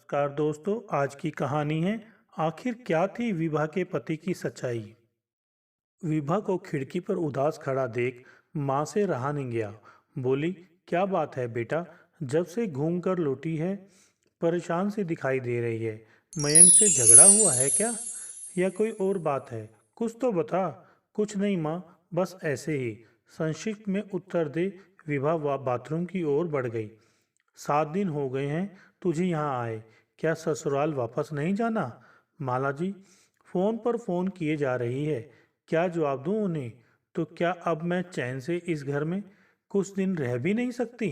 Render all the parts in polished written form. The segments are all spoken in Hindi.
नमस्कार दोस्तों। आज की कहानी है आखिर क्या थी विभा के पति की सच्चाई। विभा को खिड़की पर उदास खड़ा देख माँ से रहा नहीं गया। बोली, क्या बात है बेटा, जब से घूम कर लौटी है परेशान सी दिखाई दे रही है। मयंक से झगड़ा हुआ है क्या, या कोई और बात है? कुछ तो बता। कुछ नहीं माँ, बस ऐसे ही, संक्षिप्त में उत्तर दे विभा बाथरूम की ओर बढ़ गई। 7 दिन हो गए हैं तुझे यहाँ आए, क्या ससुराल वापस नहीं जाना? माला जी फोन पर फोन किए जा रही है, क्या जवाब दूं उन्हें? तो क्या अब मैं चैन से इस घर में कुछ दिन रह भी नहीं सकती?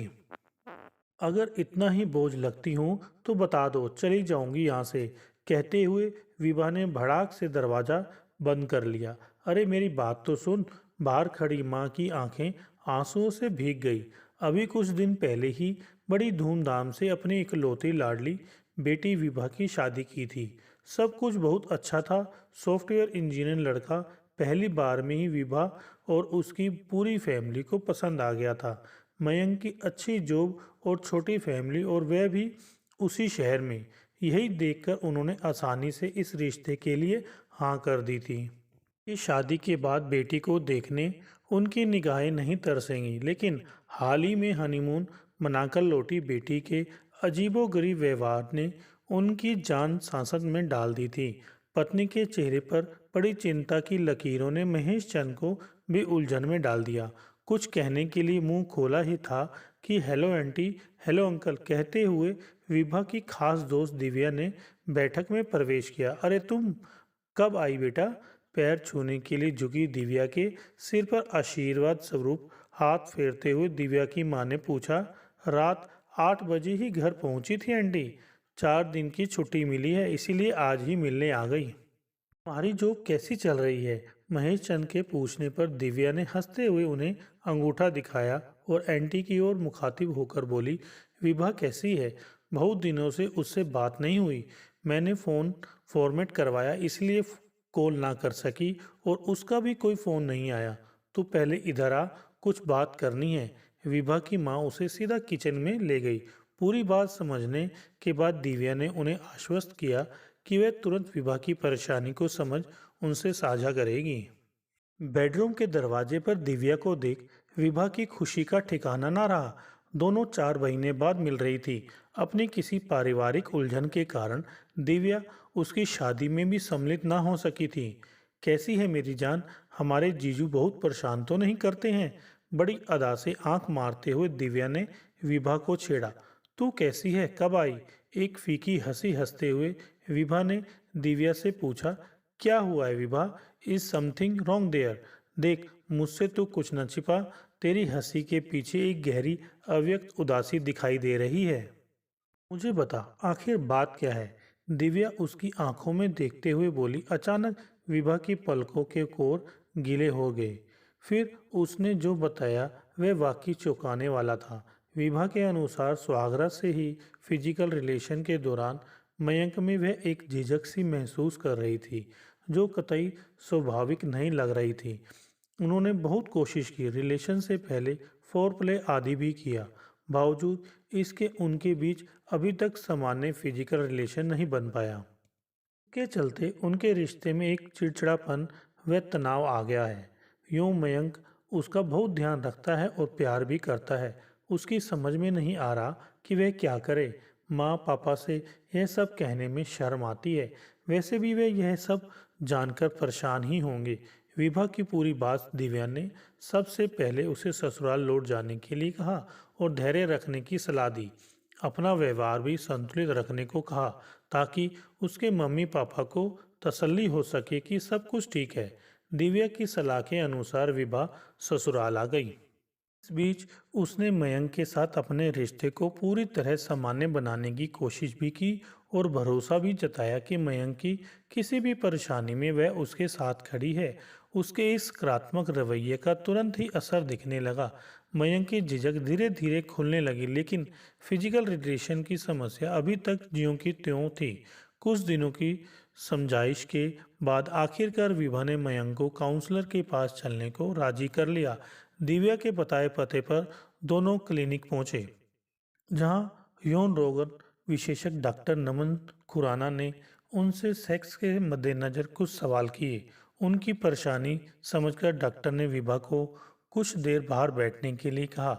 अगर इतना ही बोझ लगती हूँ तो बता दो, चली जाऊंगी यहाँ से। कहते हुए विभा ने भड़ाक से दरवाजा बंद कर लिया। अरे मेरी बात तो सुन। बाहर खड़ी माँ की आंखें आंसुओं से भीग गई। अभी कुछ दिन पहले ही बड़ी धूमधाम से अपनी इकलौती लाडली बेटी विभा की शादी की थी। सब कुछ बहुत अच्छा था। सॉफ्टवेयर इंजीनियर लड़का पहली बार में ही विभा और उसकी पूरी फैमिली को पसंद आ गया था। मयंक की अच्छी जॉब और छोटी फैमिली, और वह भी उसी शहर में। यही देखकर उन्होंने आसानी से इस रिश्ते के लिए हाँ कर दी थी। इस शादी के बाद बेटी को देखने उनकी निगाहें नहीं तरसेंगी, लेकिन हाल ही में हनीमून मनाकर लौटी बेटी के अजीबोगरीब व्यवहार ने उनकी जान सांसत में डाल दी थी। पत्नी के चेहरे पर बड़ी चिंता की लकीरों ने महेश चंद को भी उलझन में डाल दिया। कुछ कहने के लिए मुंह खोला ही था कि हेलो आंटी, हेलो अंकल कहते हुए विभा की खास दोस्त दिव्या ने बैठक में प्रवेश किया। अरे तुम कब आई बेटा? पैर छूने के लिए झुकी दिव्या के सिर पर आशीर्वाद स्वरूप हाथ फेरते हुए दिव्या की मां ने पूछा। रात 8 बजे ही घर पहुंची थी आंटी। 4 दिन की छुट्टी मिली है, इसीलिए आज ही मिलने आ गई। तुम्हारी जॉब कैसी चल रही है? महेश चंद के पूछने पर दिव्या ने हंसते हुए उन्हें अंगूठा दिखाया और आंटी की ओर मुखातिब होकर बोली, विभा कैसी है? बहुत दिनों से उससे बात नहीं हुई। मैंने फ़ोन फॉर्मेट करवाया, इसलिए कॉल ना कर सकी, और उसका भी कोई फ़ोन नहीं आया। तू पहले इधर आ, कुछ बात करनी है। विभा की माँ उसे सीधा किचन में ले गई। पूरी बात समझने के बाद दिव्या ने उन्हें आश्वस्त किया कि वह तुरंत विभा की परेशानी को समझ उनसे साझा करेगी। बेडरूम के दरवाजे पर दिव्या को देख विभा की खुशी का ठिकाना ना रहा। दोनों 4 महीने बाद मिल रही थी। अपनी किसी पारिवारिक उलझन के कारण दिव्या उसकी शादी में भी सम्मिलित ना हो सकी थी। कैसी है मेरी जान? हमारे जीजू बहुत परेशान तो नहीं करते हैं? बड़ी अदा से आंख मारते हुए दिव्या ने विभा को छेड़ा। तू कैसी है, कब आई? एक फीकी हंसी हंसते हुए विभा ने दिव्या से पूछा। क्या हुआ है Vibha? Is something wrong there? देख, मुझसे तो कुछ न छिपा। तेरी हंसी के पीछे एक गहरी अव्यक्त उदासी दिखाई दे रही है। मुझे बता, आखिर बात क्या है? दिव्या उसकी आंखों में देखते हुए बोली। अचानक विभा की पलकों के कोर गीले हो गए। फिर उसने जो बताया वह वाकई चौंकाने वाला था। विभा के अनुसार सुहागरात से ही फिजिकल रिलेशन के दौरान मयंक में वह एक झिझक सी महसूस कर रही थी, जो कतई स्वाभाविक नहीं लग रही थी। उन्होंने बहुत कोशिश की, रिलेशन से पहले फोरप्ले आदि भी किया। बावजूद इसके उनके बीच अभी तक सामान्य फिजिकल रिलेशन नहीं बन पाया। के चलते उनके रिश्ते में एक चिड़चिड़ापन व तनाव आ गया है। यूं मयंक उसका बहुत ध्यान रखता है और प्यार भी करता है। उसकी समझ में नहीं आ रहा कि वह क्या करे। माँ पापा से यह सब कहने में शर्म आती है। वैसे भी वे यह सब जानकर परेशान ही होंगे। विभा की पूरी बात दिव्या ने सबसे पहले उसे ससुराल लौट जाने के लिए कहा और धैर्य रखने की सलाह दी। अपना व्यवहार भी संतुलित रखने को कहा, ताकि उसके मम्मी पापा को तसल्ली हो सके कि सब कुछ ठीक है। दिव्या की सलाह के अनुसार विभा ससुराल आ गई। इस बीच उसने मयंक के साथ अपने रिश्ते को पूरी तरह सामान्य बनाने की कोशिश भी की और भरोसा भी जताया कि मयंक की किसी भी परेशानी में वह उसके साथ खड़ी है। उसके इस सकारात्मक रवैये का तुरंत ही असर दिखने लगा। मयंक की झिझक धीरे धीरे खुलने लगी, लेकिन फिजिकल रिलेशन की समस्या अभी तक ज्यों की त्यों थी। कुछ दिनों की समझाइश के बाद आखिरकार विभा ने मयंक को काउंसलर के पास चलने को राजी कर लिया। दिव्या के बताए पते पर दोनों क्लिनिक पहुंचे, जहां यौन रोग विशेषज्ञ डॉक्टर नमन खुराना ने उनसे सेक्स के मद्देनजर कुछ सवाल किए। उनकी परेशानी समझकर डॉक्टर ने विभा को कुछ देर बाहर बैठने के लिए कहा।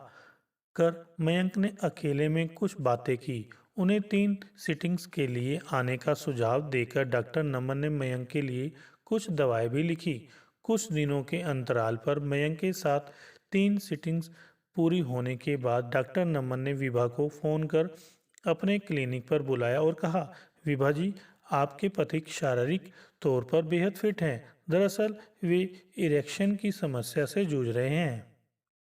कर मयंक ने अकेले में कुछ बातें की। उन्हें 3 सिटिंग्स के लिए आने का सुझाव देकर डॉक्टर नमन ने मयंक के लिए कुछ दवाएं भी लिखी। कुछ दिनों के अंतराल पर मयंक के साथ 3 सिटिंग्स पूरी होने के बाद डॉक्टर नमन ने विभा को फोन कर अपने क्लिनिक पर बुलाया और कहा, विभा जी, आपके पति शारीरिक तौर पर बेहद फिट हैं। दरअसल वे इरेक्शन की समस्या से जूझ रहे हैं,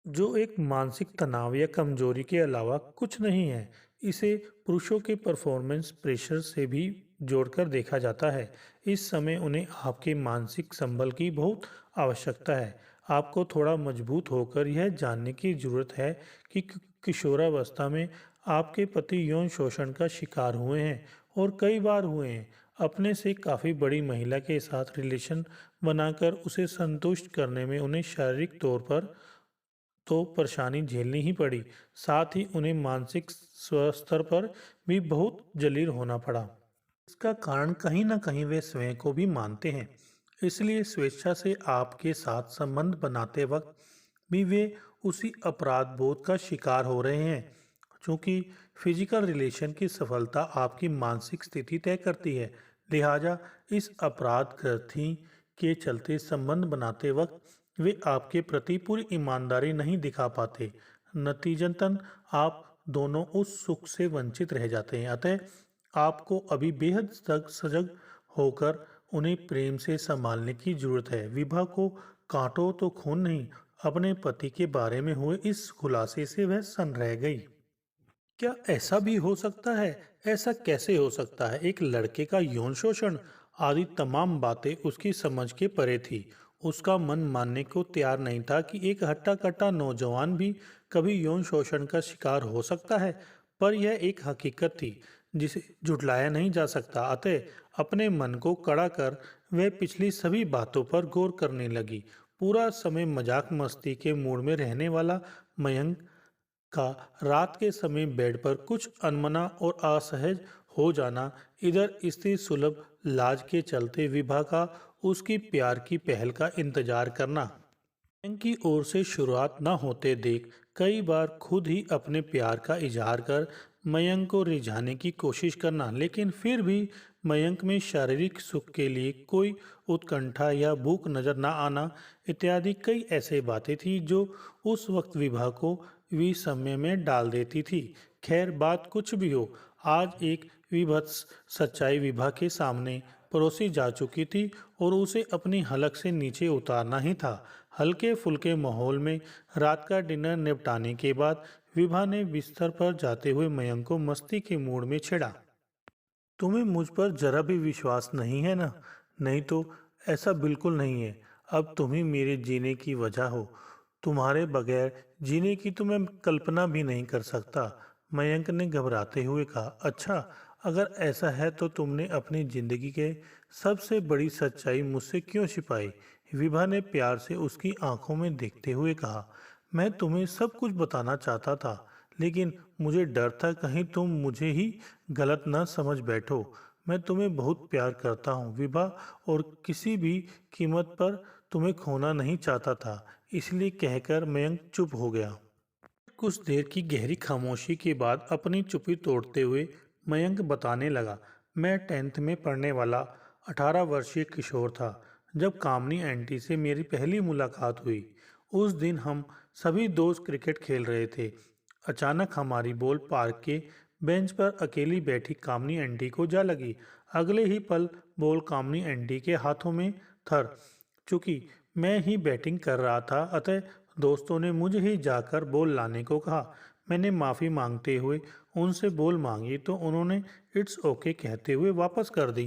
जो एक मानसिक तनाव या कमजोरी के अलावा कुछ नहीं है। इसे पुरुषों के परफॉर्मेंस प्रेशर से भी जोड़कर देखा जाता है। इस समय उन्हें आपके मानसिक संबल की बहुत आवश्यकता है। आपको थोड़ा मजबूत होकर यह जानने की जरूरत है कि किशोरावस्था में आपके पति यौन शोषण का शिकार हुए हैं और कई बार हुए हैं। अपने से काफ़ी बड़ी महिला के साथ रिलेशन बनाकर उसे संतुष्ट करने में उन्हें शारीरिक तौर पर तो परेशानी झेलनी ही पड़ी, साथ ही उन्हें मानसिक स्तर पर भी बहुत जलील होना पड़ा। इसका कारण कहीं ना कहीं वे स्वयं को भी मानते हैं, इसलिए स्वेच्छा से आपके साथ संबंध बनाते वक्त भी वे उसी अपराध बोध का शिकार हो रहे हैं। चूंकि फिजिकल रिलेशन की सफलता आपकी मानसिक स्थिति तय करती है, लिहाजा इस अपराध ग्रंथि के चलते संबंध बनाते वक्त वे आपके प्रति पूरी ईमानदारी नहीं दिखा पाते। नतीजतन आप दोनों उस सुख से वंचित रह जाते हैं। अतः आपको अभी बेहद सजग होकर उन्हें प्रेम से संभालने की जरूरत है। विभा को कांटो तो खून नहीं, अपने पति के बारे में हुए इस खुलासे से वह सन रह गई। क्या ऐसा भी हो सकता है? ऐसा कैसे हो सकता है? एक लड़के का यौन शोषण आदि तमाम बातें उसकी समझ के परे थी। उसका मन मानने को तैयार नहीं था कि एक हट्टा कट्टा नौजवान भी कभी यौन शोषण का शिकार हो सकता है, पर यह एक हकीकत थी जिसे झुटलाया नहीं जा सकता। अतः अपने मन को कड़ा कर वह पिछली सभी बातों पर गौर करने लगी। पूरा समय मजाक मस्ती के मूड में रहने वाला मयंक का रात के समय बेड पर कुछ अनमना और असहज हो जाना, इधर स्त्री सुलभ लाज के चलते विभा का उसकी प्यार की पहल का इंतजार करना, मयंक की ओर से शुरुआत न होते देख कई बार खुद ही अपने प्यार का इजहार कर मयंक को रिझाने की कोशिश करना, लेकिन फिर भी मयंक में शारीरिक सुख के लिए कोई उत्कंठा या भूख नजर न आना इत्यादि कई ऐसे बातें थी जो उस वक्त विभा को विस्मय में डाल देती थी। खैर, बात कुछ भी हो, आज एक विभत्स सच्चाई विभा के सामने परोसी जा चुकी थी और उसे अपनी हलक से नीचे उतारना ही था। हल्के फुल्के माहौल में रात का डिनर निपटाने के बाद विभा ने बिस्तर पर जाते हुए मयंक को मस्ती के मूड में छेड़ा। तुम्हें मुझ पर जरा भी विश्वास नहीं है ना? नहीं तो ऐसा बिल्कुल नहीं है। अब तुम ही मेरे जीने की वजह हो। तुम्हारे बगैर जीने की तो मैं कल्पना भी नहीं कर सकता। मयंक ने घबराते हुए कहा। अच्छा, अगर ऐसा है तो तुमने अपनी जिंदगी के सबसे बड़ी सच्चाई मुझसे क्यों छिपाई? विभा ने प्यार से उसकी आंखों में देखते हुए कहा। मैं तुम्हें सब कुछ बताना चाहता था, लेकिन मुझे डर था कहीं तुम मुझे ही गलत न समझ बैठो। मैं तुम्हें बहुत प्यार करता हूँ विभा, और किसी भी कीमत पर तुम्हें खोना नहीं चाहता था। इसलिए कहकर मयंक चुप हो गया। कुछ देर की गहरी खामोशी के बाद अपनी चुप्पी तोड़ते हुए मयंक बताने लगा। मैं 10th में पढ़ने वाला 18 वर्षीय किशोर था जब कामनी आंटी से मेरी पहली मुलाकात हुई। उस दिन हम सभी दोस्त क्रिकेट खेल रहे थे। अचानक हमारी बॉल पार्क के बेंच पर अकेली बैठी कामनी आंटी को जा लगी। अगले ही पल बॉल कामनी आंटी के हाथों में थर। चूंकि मैं ही बैटिंग कर रहा था, अतः दोस्तों ने मुझे ही जाकर बॉल लाने को कहा। मैंने माफ़ी मांगते हुए उनसे बॉल मांगी तो उन्होंने इट्स ओके कहते हुए वापस कर दी।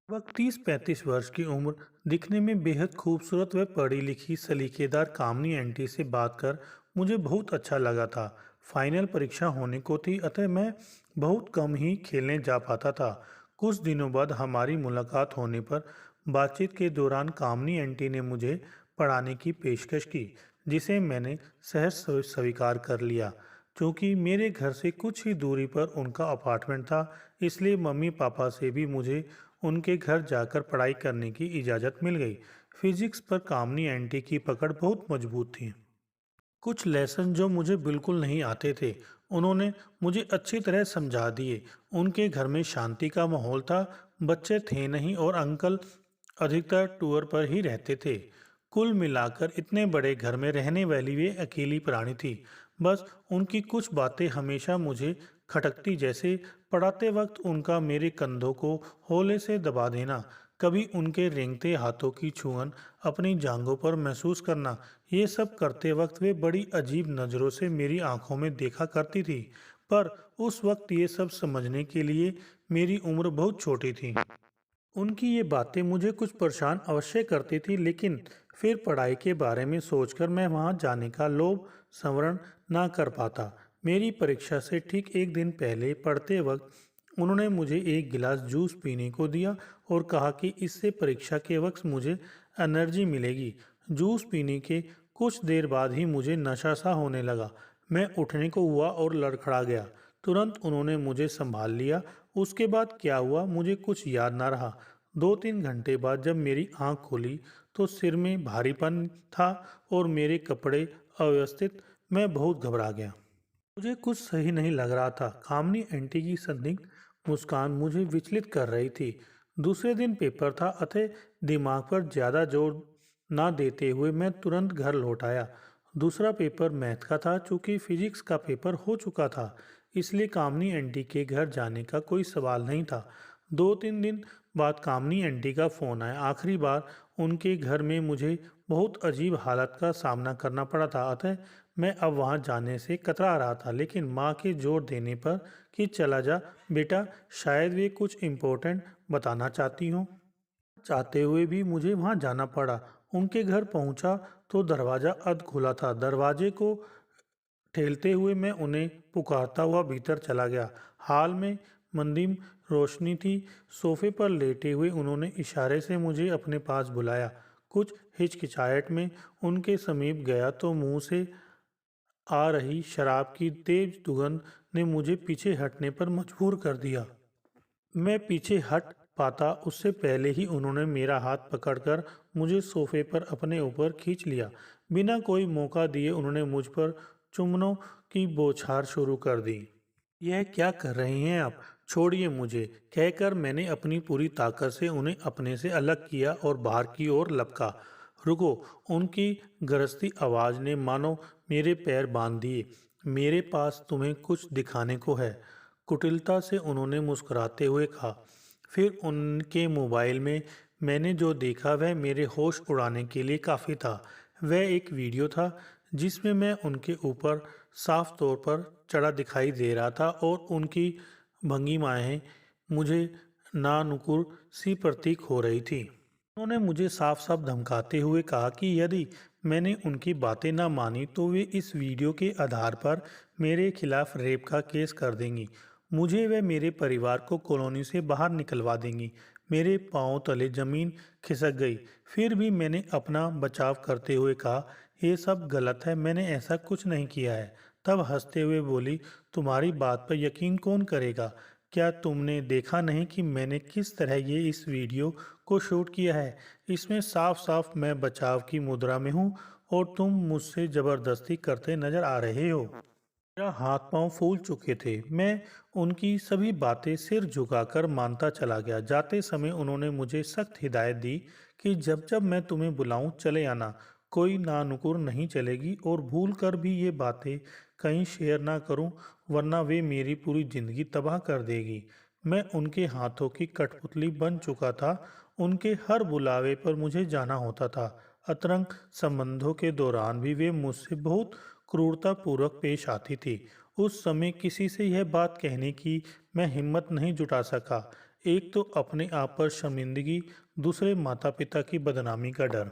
वक्त 30-35 वर्ष की उम्र, दिखने में बेहद खूबसूरत व पढ़ी लिखी सलीकेदार कामनी आंटी से बात कर मुझे बहुत अच्छा लगा था। फाइनल परीक्षा होने को थी, अतः मैं बहुत कम ही खेलने जा पाता था। कुछ दिनों बाद हमारी मुलाकात होने पर बातचीत के दौरान कामनी आंटी ने मुझे पढ़ाने की पेशकश की, जिसे मैंने सहज स्वीकार कर लिया। क्योंकि मेरे घर से कुछ ही दूरी पर उनका अपार्टमेंट था, इसलिए मम्मी पापा से भी मुझे उनके घर जाकर पढ़ाई करने की इजाज़त मिल गई। फिजिक्स पर कामनी आंटी की पकड़ बहुत मजबूत थी। कुछ लेसन जो मुझे बिल्कुल नहीं आते थे, उन्होंने मुझे अच्छी तरह समझा दिए। उनके घर में शांति का माहौल था, बच्चे थे नहीं और अंकल अधिकतर टूर पर ही रहते थे। कुल मिलाकर इतने बड़े घर में रहने वाली वे अकेली प्राणी थी। बस उनकी कुछ बातें हमेशा मुझे खटकती, जैसे पढ़ाते वक्त उनका मेरे कंधों को हौले से दबा देना, कभी उनके रेंगते हाथों की छुअन अपनी जांघों पर महसूस करना। ये सब करते वक्त वे बड़ी अजीब नज़रों से मेरी आंखों में देखा करती थी, पर उस वक्त ये सब समझने के लिए मेरी उम्र बहुत छोटी थी। उनकी ये बातें मुझे कुछ परेशान अवश्य करती थी, लेकिन फिर पढ़ाई के बारे में सोचकर मैं वहाँ जाने का लोभ संवरण ना कर पाता। मेरी परीक्षा से ठीक एक दिन पहले पढ़ते वक्त उन्होंने मुझे एक गिलास जूस पीने को दिया और कहा कि इससे परीक्षा के वक्त मुझे एनर्जी मिलेगी। जूस पीने के कुछ देर बाद ही मुझे नशा सा होने लगा। मैं उठने को हुआ और लड़खड़ा गया। तुरंत उन्होंने मुझे संभाल लिया। उसके बाद क्या हुआ मुझे कुछ याद ना रहा। 2-3 घंटे बाद जब मेरी आंख खुली तो सिर में भारीपन था और मेरे कपड़े अव्यवस्थित। मैं बहुत घबरा गया। मुझे कुछ सही नहीं लग रहा था। कामनी आंटी की संदिग्ध मुस्कान मुझे विचलित कर रही थी। दूसरे दिन पेपर था, अतः दिमाग पर ज्यादा जोर ना देते हुए मैं तुरंत घर लौट आया। दूसरा पेपर मैथ का था। चूंकि फिजिक्स का पेपर हो चुका था, इसलिए कामनी आंटी के घर जाने का कोई सवाल नहीं था। 2-3 दिन बाद कामनी आंटी का फोन आया। आखिरी बार उनके घर में मुझे बहुत अजीब हालत का सामना करना पड़ा था, अतः मैं अब वहां जाने से कतरा रहा था। लेकिन माँ के जोर देने पर कि चला जा बेटा, शायद वे कुछ इम्पोर्टेंट बताना चाहती हूँ, चाहते हुए भी मुझे वहां जाना पड़ा। उनके घर पहुंचा तो दरवाज़ा अध खुला था। दरवाजे को ठेलते हुए मैं उन्हें पुकारता हुआ भीतर चला गया। हाल में मंदिम रोशनी थी। सोफे पर लेटे हुए उन्होंने इशारे से मुझे अपने पास बुलाया। कुछ हिचकिचाहट में उनके समीप गया तो मुंह से आ रही शराब की तेज दुगंध ने मुझे पीछे हटने पर मजबूर कर दिया। मैं पीछे हट पाता उससे पहले ही उन्होंने मेरा हाथ पकड़कर मुझे सोफे पर अपने ऊपर खींच लिया। बिना कोई मौका दिए उन्होंने मुझ पर चुम्बनों की बौछार शुरू कर दी। यह क्या कर रही हैं आप? छोड़िए मुझे, कहकर मैंने अपनी पूरी ताकत से उन्हें अपने से अलग किया और बाहर की ओर लपका। रुको, उनकी गरजती आवाज़ ने मानो मेरे पैर बांध दिए। मेरे पास तुम्हें कुछ दिखाने को है, कुटिलता से उन्होंने मुस्कुराते हुए कहा। फिर उनके मोबाइल में मैंने जो देखा वह मेरे होश उड़ाने के लिए काफ़ी था। वह एक वीडियो था जिसमें मैं उनके ऊपर साफ तौर पर चढ़ा दिखाई दे रहा था और उनकी भंगिमाएं मुझे नानुकुर सी प्रतीक हो रही थी। उन्होंने मुझे साफ साफ धमकाते हुए कहा कि यदि मैंने उनकी बातें न मानी तो वे इस वीडियो के आधार पर मेरे खिलाफ रेप का केस कर देंगी। मुझे व मेरे परिवार को कॉलोनी से बाहर निकलवा देंगी। मेरे पांव तले जमीन खिसक गई। फिर भी मैंने अपना बचाव करते हुए कहा, ये सब गलत है, मैंने ऐसा कुछ नहीं किया है। तब हंसते हुए बोली, तुम्हारी बात पर यकीन कौन करेगा? क्या तुमने देखा नहीं कि मैंने किस तरह ये इस वीडियो को शूट किया है? इसमें साफ साफ मैं बचाव की मुद्रा में हूँ और तुम मुझसे जबरदस्ती करते नजर आ रहे हो। मेरा हाथ पांव फूल चुके थे। मैं उनकी सभी बातें सिर झुकाकर मानता चला गया। जाते समय उन्होंने मुझे सख्त हिदायत दी कि जब जब मैं तुम्हें बुलाऊं चले आना, कोई नानुकुर नहीं चलेगी और भूल कर भी ये बातें कहीं शेयर ना करूं, वरना वे मेरी पूरी जिंदगी तबाह कर देगी। मैं उनके हाथों की कठपुतली बन चुका था। उनके हर बुलावे पर मुझे जाना होता था। अंतरंग संबंधों के दौरान भी वे मुझसे बहुत क्रूरतापूर्वक पेश आती थी। उस समय किसी से यह बात कहने की मैं हिम्मत नहीं जुटा सका। एक तो अपने आप पर शर्मिंदगी, दूसरे माता पिता की बदनामी का डर।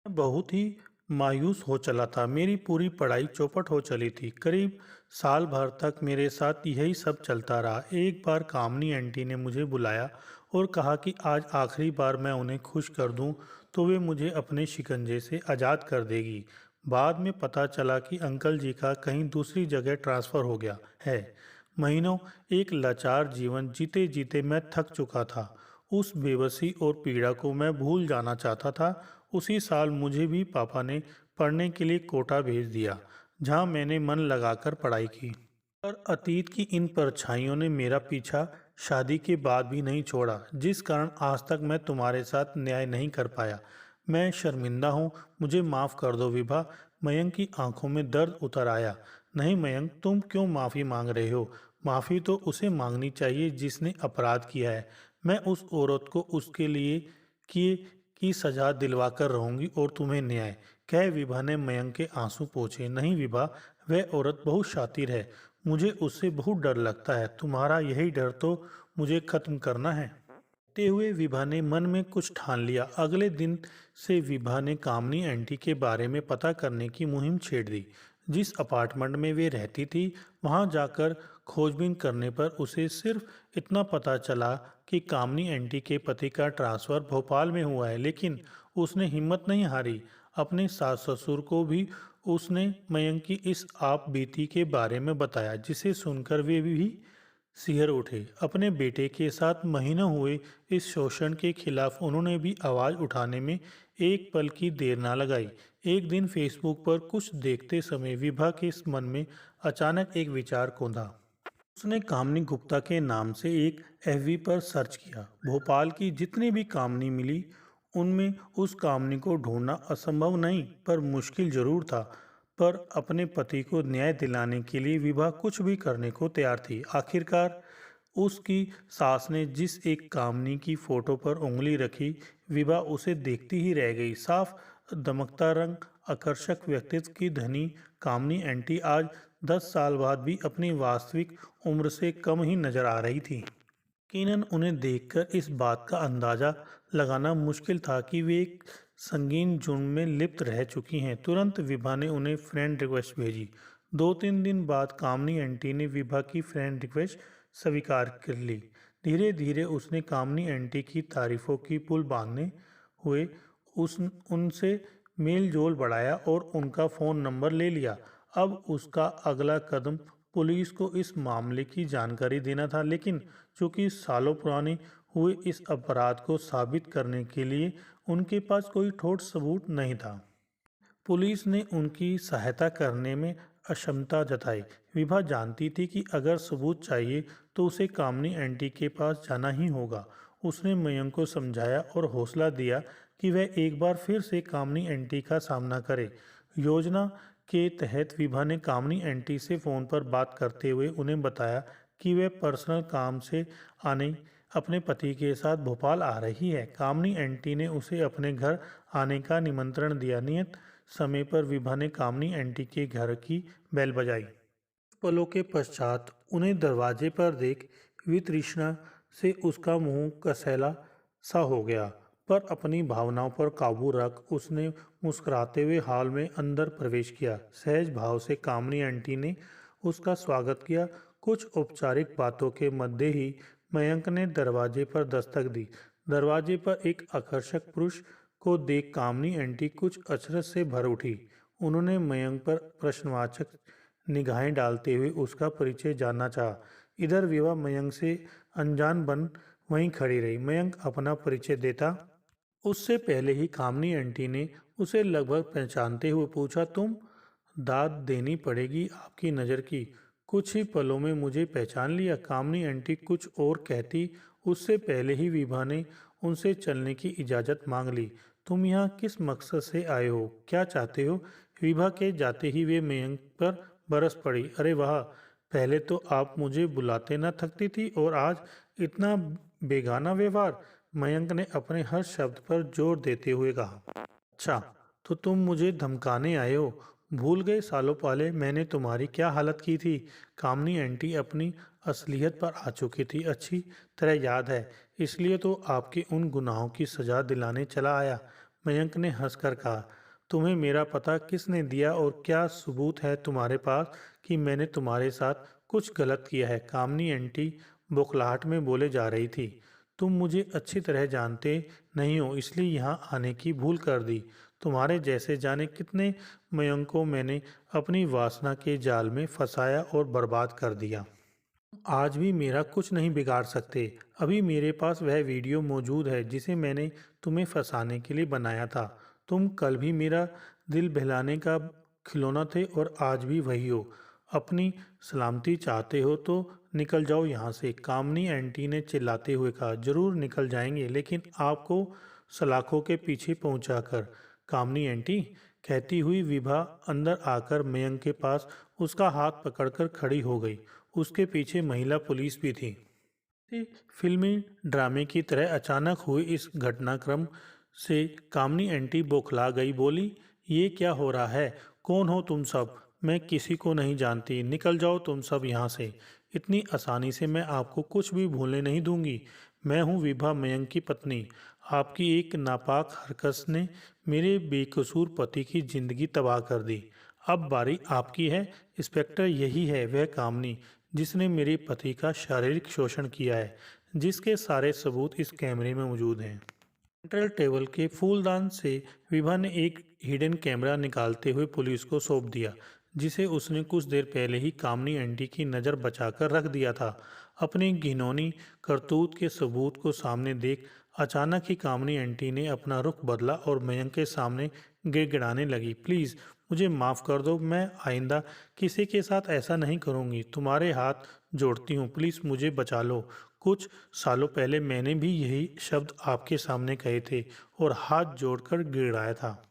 मैं बहुत ही मायूस हो चला था। मेरी पूरी पढ़ाई चौपट हो चली थी। करीब साल भर तक मेरे साथ यही सब चलता रहा। एक बार कामनी आंटी ने मुझे बुलाया और कहा कि आज आखिरी बार मैं उन्हें खुश कर दूं तो वे मुझे अपने शिकंजे से आज़ाद कर देगी। बाद में पता चला कि अंकल जी का कहीं दूसरी जगह ट्रांसफ़र हो गया है। महीनों एक लाचार जीवन जीते जीते मैं थक चुका था। उस बेबसी और पीड़ा को मैं भूल जाना चाहता था। उसी साल मुझे भी पापा ने पढ़ने के लिए कोटा भेज दिया, जहाँ मैंने मन लगाकर पढ़ाई की। पर अतीत की इन परछाइयों ने मेरा पीछा शादी के बाद भी नहीं छोड़ा, जिस कारण आज तक मैं तुम्हारे साथ न्याय नहीं कर पाया। मैं शर्मिंदा हूँ, मुझे माफ़ कर दो विभा। मयंक की आंखों में दर्द उतर आया। नहीं मयंक, तुम क्यों माफ़ी मांग रहे हो? माफ़ी तो उसे मांगनी चाहिए जिसने अपराध किया है। मैं उस औरत को उसके लिए किए की सजा दिलवा कर रहूंगी और तुम्हें न्याय। कह विभा ने मयंक के आंसू पोंछे। नहीं विभा, वह औरत बहुत शातिर है। मुझे उससे बहुत डर लगता है। तुम्हारा यही डर तो मुझे खत्म करना है। ते हुए विभा ने मन में कुछ ठान लिया। अगले दिन से विभा ने कामनी आंटी के बारे में पता करने की मुहिम छेड़ दी। जिस अपार्टमेंट में वे रहती थी, वहां जाकर खोजबीन करने पर उसे सिर्फ इतना पता चला कि कामनी आंटी के पति का ट्रांसफ़र भोपाल में हुआ है। लेकिन उसने हिम्मत नहीं हारी। अपने सास ससुर को भी उसने मयंक की इस आप बीती के बारे में बताया, जिसे सुनकर वे भी सिहर उठे। अपने बेटे के साथ महीनों हुए इस शोषण के खिलाफ उन्होंने भी आवाज़ उठाने में एक पल की देर ना लगाई। एक दिन फेसबुक पर कुछ देखते समय विभा के मन में अचानक एक विचार कौंधा। उसने कामनी गुप्ता के नाम से एक एफबी पर सर्च किया। भोपाल की जितनी भी कामनी मिली, उनमें उस कामनी को ढूंढना असंभव नहीं पर मुश्किल जरूर था। पर अपने पति को न्याय दिलाने के लिए विभा कुछ भी करने को तैयार थी। आखिरकार उसकी सास ने जिस एक कामनी की फोटो पर उंगली रखी, विभा उसे देखती ही रह गई। साफ दमकता रंग, आकर्षक व्यक्तित्व की धनी कामनी आंटी आज 10 साल बाद भी अपनी वास्तविक उम्र से कम ही नजर आ रही थी। यकीनन उन्हें देखकर इस बात का अंदाजा लगाना मुश्किल था कि वे एक संगीन जुर्म में लिप्त रह चुकी हैं। तुरंत विभा ने उन्हें फ्रेंड रिक्वेस्ट भेजी। 2-3 दिन बाद कामनी आंटी ने विभा की फ्रेंड रिक्वेस्ट स्वीकार कर ली। धीरे धीरे उसने कामनी आंटी की तारीफों की पुल बांधने हुए उस उनसे मेल जोल बढ़ाया और उनका फ़ोन नंबर ले लिया। अब उसका अगला कदम पुलिस को इस मामले की जानकारी देना था, लेकिन चूंकि सालों पुराने हुए इस अपराध को साबित करने के लिए उनके पास कोई ठोस सबूत नहीं था। पुलिस ने उनकी सहायता करने में अक्षमता जताई। विभा जानती थी कि अगर सबूत चाहिए तो उसे कामनी आंटी के पास जाना ही होगा। उसने मयंक को समझाया और हौसला दिया कि वह एक बार फिर से कामनी आंटी का सामना करे। योजना के तहत विभा ने कामनी आंटी से फ़ोन पर बात करते हुए उन्हें बताया कि वह पर्सनल काम से आने अपने पति के साथ भोपाल आ रही है। कामनी आंटी ने उसे अपने घर आने का निमंत्रण दिया। नियत समय पर विभा ने कामनी आंटी के घर की बेल बजाई। पलों के पश्चात उन्हें दरवाजे पर देख वितृष्णा से उसका मुंह कसैला सा हो गया। पर अपनी भावनाओं पर काबू रख उसने मुस्कुराते हुए हॉल में अंदर प्रवेश किया। सहज भाव से कामनी आंटी ने उसका स्वागत किया। कुछ औपचारिक बातों के मध्य ही मयंक ने दरवाजे पर दस्तक दी। दरवाजे पर एक आकर्षक पुरुष को देख कामनी आंटी कुछ अचरज से भर उठी। उन्होंने मयंक पर प्रश्नवाचक निगाहें डालते हुए उसका परिचय जानना चाहा। इधर विभा मयंक से अनजान बन वहीं खड़ी रही। मयंक अपना परिचय देता उससे पहले ही कामनी आंटी ने उसे लगभग पहचानते हुए पूछा, तुम? दाद देनी पड़ेगी आपकी नज़र की। कुछ ही पलों में मुझे पहचान लिया। कामनी आंटी कुछ और कहती उससे पहले ही विभा ने उनसे चलने की इजाज़त मांग ली। तुम यहाँ किस मकसद से आए हो? क्या चाहते हो? विभा के जाते ही वे मयंक पर बरस पड़ी। अरे वाह, पहले तो आप मुझे बुलाते न थकती थी और आज इतना बेगाना व्यवहार। मयंक ने अपने हर शब्द पर जोर देते हुए कहा। अच्छा, तो तुम मुझे धमकाने आए हो? भूल गए सालों पहले मैंने तुम्हारी क्या हालत की थी? कामनी आंटी अपनी असलियत पर आ चुकी थी, अच्छी तरह याद है। इसलिए तो आपके उन गुनाहों की सजा दिलाने चला आया। मयंक ने हंसकर कहा। तुम्हें मेरा पता किसने दिया और क्या सबूत है तुम्हारे पास कि मैंने तुम्हारे साथ कुछ गलत किया है? कामनी आंटी बौखलाहट में बोले जा रही थी। तुम मुझे अच्छी तरह जानते नहीं हो, इसलिए यहाँ आने की भूल कर दी। तुम्हारे जैसे जाने कितने मयंक को मैंने अपनी वासना के जाल में फंसाया और बर्बाद कर दिया। आज भी मेरा कुछ नहीं बिगाड़ सकते। अभी मेरे पास वह वीडियो मौजूद है जिसे मैंने तुम्हें फंसाने के लिए बनाया था। तुम कल भी मेरा दिल बहलाने का खिलौना थे और आज भी वही हो। अपनी सलामती चाहते हो तो निकल जाओ यहाँ से, कामनी आंटी ने चिल्लाते हुए कहा। जरूर निकल जाएंगे, लेकिन आपको सलाखों के पीछे पहुंचाकर। कामनी आंटी, कहती हुई विभा अंदर आकर मयंक के पास उसका हाथ पकड़कर खड़ी हो गई। उसके पीछे महिला पुलिस भी थी। फिल्मी ड्रामे की तरह अचानक हुए इस घटनाक्रम से कामनी आंटी बौखला गई। बोली, ये क्या हो रहा है? कौन हो तुम सब? मैं किसी को नहीं जानती, निकल जाओ तुम सब यहाँ से। इतनी आसानी से मैं आपको कुछ भी भूलने नहीं दूंगी। मैं हूँ विभा, मयंक की पत्नी। आपकी एक नापाक हरकत ने मेरे बेकसूर पति की जिंदगी तबाह कर दी। अब बारी आपकी है इंस्पेक्टर। यही है वह कामनी जिसने मेरे पति का शारीरिक शोषण किया है, जिसके सारे सबूत इस कैमरे में मौजूद हैं। सेंट्रल टेबल के फूलदान से विभा ने एक हिडन कैमरा निकालते हुए पुलिस को सौंप दिया, जिसे उसने कुछ देर पहले ही कामनी आंटी की नज़र बचाकर रख दिया था। अपनी घिनौनी करतूत के सबूत को सामने देख अचानक ही कामनी आंटी ने अपना रुख बदला और मयंक के सामने गिड़गिड़ाने लगी। प्लीज़ मुझे माफ़ कर दो, मैं आइंदा किसी के साथ ऐसा नहीं करूँगी। तुम्हारे हाथ जोड़ती हूँ, प्लीज़ मुझे बचा लो। कुछ सालों पहले मैंने भी यही शब्द आपके सामने कहे थे और हाथ जोड़कर गिड़ाया था।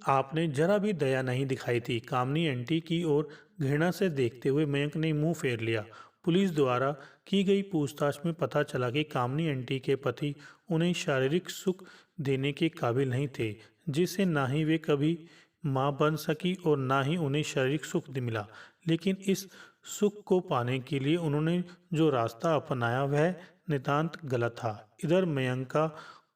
आपने जरा भी दया नहीं दिखाई थी। कामनी आंटी की ओर घृणा से देखते हुए मयंक ने मुंह फेर लिया। पुलिस द्वारा की गई पूछताछ में पता चला कि कामनी आंटी के पति उन्हें शारीरिक सुख देने के काबिल नहीं थे, जिससे ना ही वे कभी मां बन सकी और ना ही उन्हें शारीरिक सुख मिला। लेकिन इस सुख को पाने के लिए उन्होंने जो रास्ता अपनाया वह नितांत गलत था। इधर मयंक का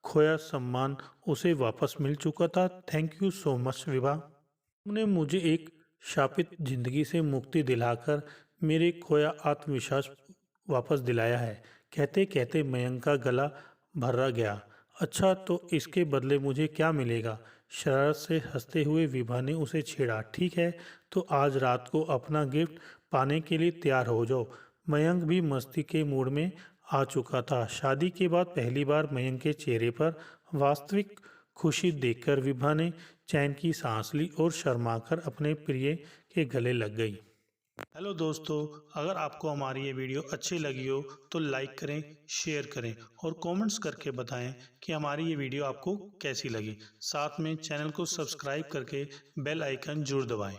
खोया सम्मान उसे वापस मिल चुका था। Thank you so much Vibha, तुमने मुझे एक शापित जिंदगी से मुक्ति दिलाकर मेरे खोया आत्मविश्वास वापस दिलाया है। कहते कहते मयंक का गला भर्रा गया। अच्छा, तो इसके बदले मुझे क्या मिलेगा? शरारत से हंसते हुए विभा ने उसे छेड़ा। ठीक है, तो आज रात को अपना गिफ्ट पाने के लिए तैयार हो जाओ। मयंक भी मस्ती के मूड में आ चुका था। शादी के बाद पहली बार मयंक के चेहरे पर वास्तविक खुशी देखकर विभा ने चैन की सांस ली और शर्माकर अपने प्रिय के गले लग गई। हेलो दोस्तों, अगर आपको हमारी ये वीडियो अच्छी लगी हो तो लाइक करें, शेयर करें और कमेंट्स करके बताएं कि हमारी ये वीडियो आपको कैसी लगी। साथ में चैनल को सब्सक्राइब करके बेल आइकन जरूर दबाएं।